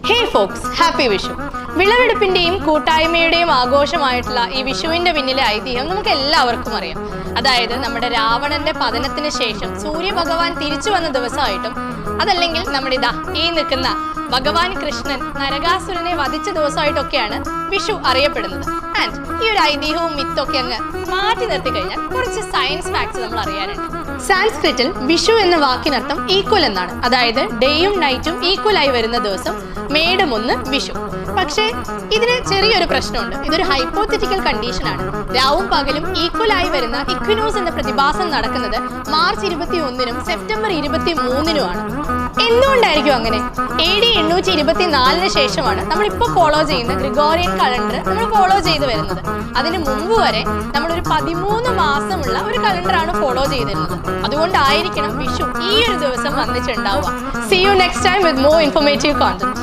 ഹേ Fox, happy Vishu. വിളവെടുപ്പിന്റെയും കൂട്ടായ്മയുടെയും ആഘോഷമായിട്ടുള്ള ഈ വിഷുവിന്റെ പിന്നിലെ ഐതിഹ്യം നമുക്ക് എല്ലാവർക്കും അറിയാം. അതായത് നമ്മുടെ രാവണന്റെ പതനത്തിന് ശേഷം സൂര്യഭഗവാൻ തിരിച്ചു വന്ന ദിവസമായിട്ടും, അതല്ലെങ്കിൽ നമ്മുടെ ഈ നിൽക്കുന്ന ഭഗവാൻ കൃഷ്ണൻ നരകാസുരനെ വധിച്ച ദിവസമായിട്ടൊക്കെയാണ് വിഷു അറിയപ്പെടുന്നത്. ആൻഡ് ഈ ഒരു ഐതിഹ്യവും മിത്തൊക്കെ അങ്ങ് മാറ്റി നിർത്തി കഴിഞ്ഞാൽ കുറച്ച് സയൻസ് ഫാക്ട്സ് നമ്മൾ അറിയാനുണ്ട്. സാൻസ്ക്രിറ്റിൽ വിഷു എന്ന വാക്കിനർത്ഥം ഈക്വൽ എന്നാണ്. അതായത് ഡേയും നൈറ്റും ഈക്വൽ ആയി വരുന്ന ദിവസം മേടം 1 വിഷു. പക്ഷേ ഇതിന് ചെറിയൊരു പ്രശ്നമുണ്ട്. ഇതൊരു ഹൈപ്പോത്തറ്റിക്കൽ കണ്ടീഷനാണ്. രാവും പകലും ഈക്വൽ ആയി വരുന്ന ഇക്വിനോസ് എന്ന പ്രതിഭാസം നടക്കുന്നത് മാർച്ച് 21-നും സെപ്റ്റംബർ 23-നുമാണ്. എന്തുകൊണ്ടായിരിക്കും അങ്ങനെ? AD 824 ശേഷമാണ് നമ്മളിപ്പോൾ ഫോളോ ചെയ്യുന്ന ഗ്രിഗോറിയൻ കലണ്ടർ നമ്മൾ ഫോളോ ചെയ്ത് വരുന്നത്. അതിന് മുമ്പ് വരെ നമ്മളൊരു 13 മാസമുള്ള ഒരു കലണ്ടറാണ് ഫോളോ ചെയ്തിരുന്നത്. അതുകൊണ്ടായിരിക്കണം വിഷു ഈ ഒരു ദിവസം വന്നിട്ടുണ്ടാവുക. See you next time with more informative content.